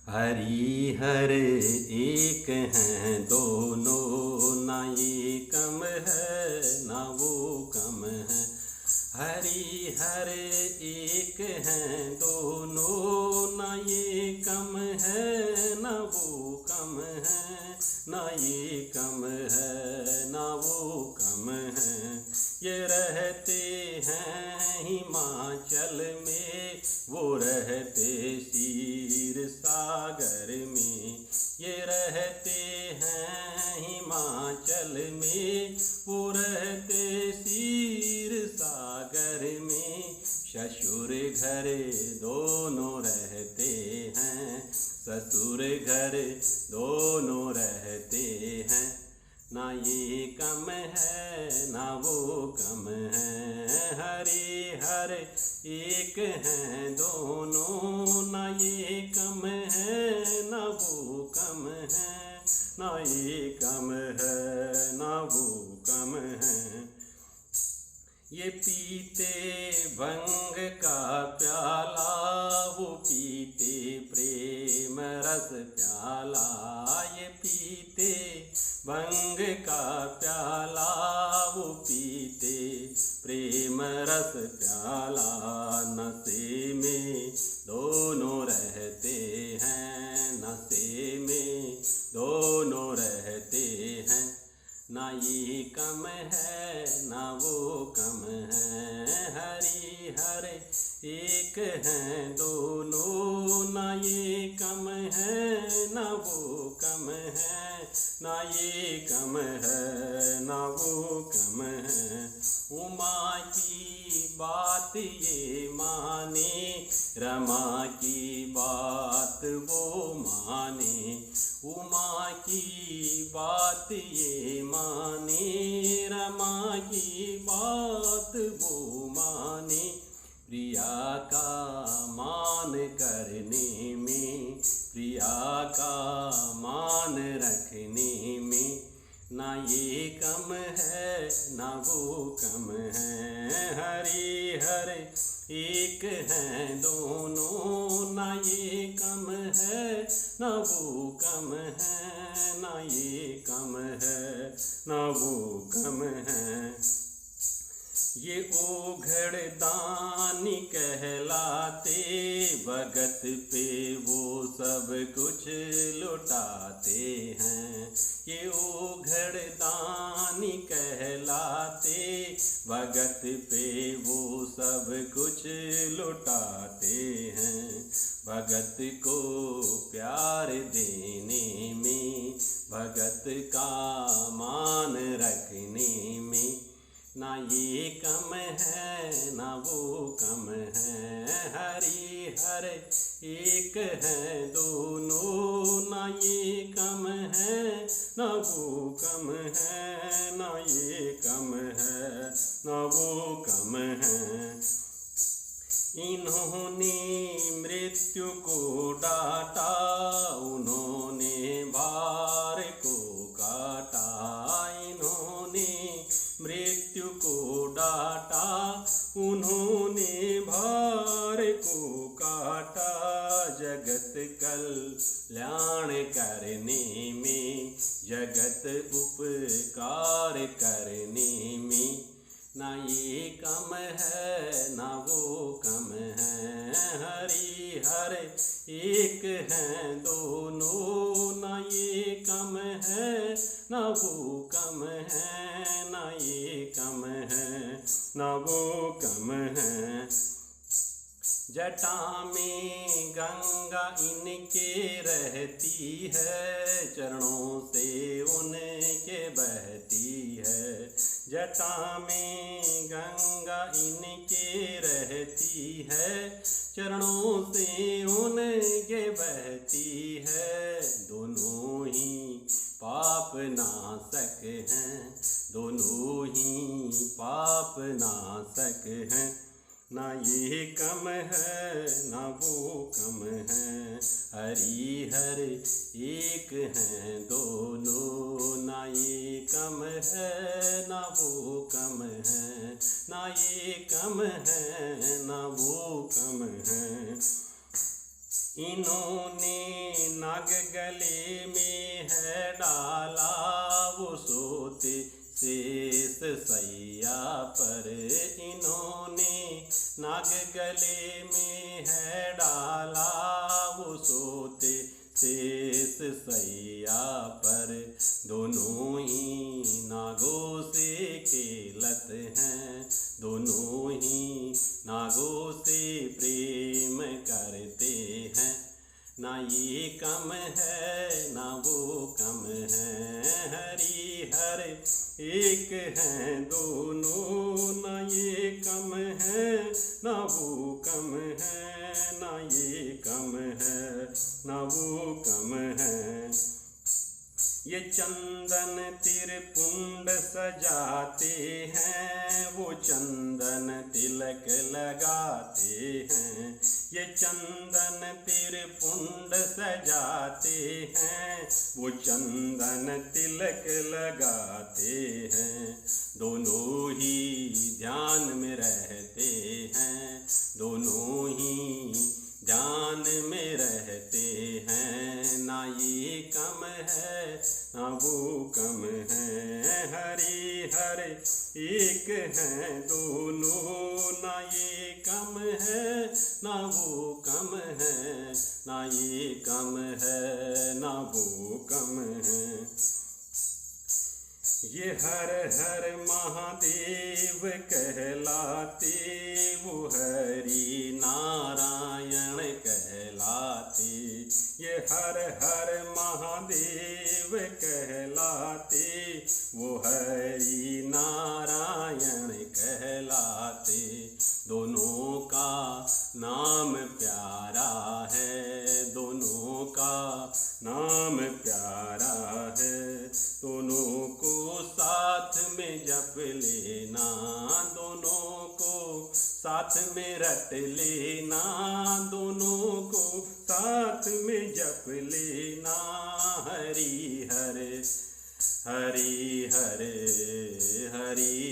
हरि हर एक हैं दोनों, ना ये कम है ना वो कम है। हरि हर एक हैं दोनों, ना ये कम है ना वो कम है। ना ये कम है ना वो कम है। ये रहते हैं हिमाचल में, वो रहते क्षीर सागर में। ये रहते हैं हिमाचल में, वो रहते क्षीर सागर में। ससुर घर दोनों रहते हैं, ससुर घर दोनों रहते हैं। ना ये कम है ना वो कम है। हरि हर एक हैं दोनों, ना ये कम है ना वो कम है। ना ये कम है ना वो कम है। ये पीते भंग का प्याला, वो पीते प्रेम रस प्याला। ये पीते भंग का प्याला, वो पीते प्रेम रस प्याला। नशे में दोनों रहते हैं, नशे में दोनों रहते हैं। ना ये कम है ना वो कम है। हरि हर एक हैं दोनों, ना ये कम है ना वो कम है। ना ये कम है ना वो कम है। उमा की बात ये माने, रमा की बात वो माने। उमा की बात ये माने, रमा की बात वो माने। प्रिया का मान करने में, प्रिया का मान रखने में। ना ये कम है ना वो कम है। हरि हर एक हैं दोनों, ना ये कम है ना वो कम है। ना ये कम है ना वो कम है। ये ओघड़ दानी कहलाते, भगत पे वो सब कुछ लुटाते हैं। ये ओघड़ दानी कहलाते, भगत पे वो सब कुछ लुटाते हैं। भगत को प्यार देने में, भगत का मान रखने में। ना ये कम है ना वो कम है। हरि हर एक हैं दोनों, ना ये कम है ना वो कम है। ना ये कम है ना वो कम है। इन्होंने मृत्यु को डांटा, उन्होंने भार को काटा। इन्होंने मृत्यु को डांटा, उन्होंने भार को काटा। जगत कल्याण करने में, जगत उपकार करने में। ना ये कम है ना वो कम है। हरि हर एक हैं दोनों, ना ये कम है ना वो कम है। ना ये कम है ना वो कम है। जटा में गंगा इनके रहती है, चरणों से उनके बहती है। जटा में गंगा इनके रहती है, चरणों से उनके बहती है। दोनों ही पाप नाशक हैं, दोनों ही पाप नाशक हैं। ना ये कम है ना वो कम है। हरि हर एक हैं दोनों, ना ये कम है ना वो कम है। ना ये कम है ना वो कम है। इन्होंने नाग गले में है डाला, वो सोते शेष सैया पर। इन्होंने नाग गले में है डाला, वो सोते शेष सैया पर। दोनों ही नागों से खेलत हैं, दोनों ही नागों से प्रेम करते हैं। ना ये कम है ना वो कम है, हरि हर एक हैं दोनों। ना ये कम है ना वो कम है, ना ये कम है ना वो कम है। ये चंदन तिरपुंड सजाते हैं, वो चंदन तिलक लगाते हैं। ये चंदन तिरपुंड सजाते हैं, वो चंदन तिलक लगाते हैं। दोनों ही ध्यान में रहते हैं, दोनों ही ध्यान में रहते हैं। ना ये कम है ना वो कम है, हरि हर एक हैं दोनों। ना ये कम है ना वो कम है, ना ये कम है ना वो कम है। ये हर हर महादेव कहलाते, वो हरि नारायण कहलाते। ये हर हर महादेव कहलाते, वो हरि नारायण कहलाते। दोनों का नाम प्यारा है, दोनों का नाम प्यारा है। दोनों को साथ में जप लेना, दोनों को साथ में रट लेना, दोनों को साथ में जप लेना। हरि हरे हरि हरे हरि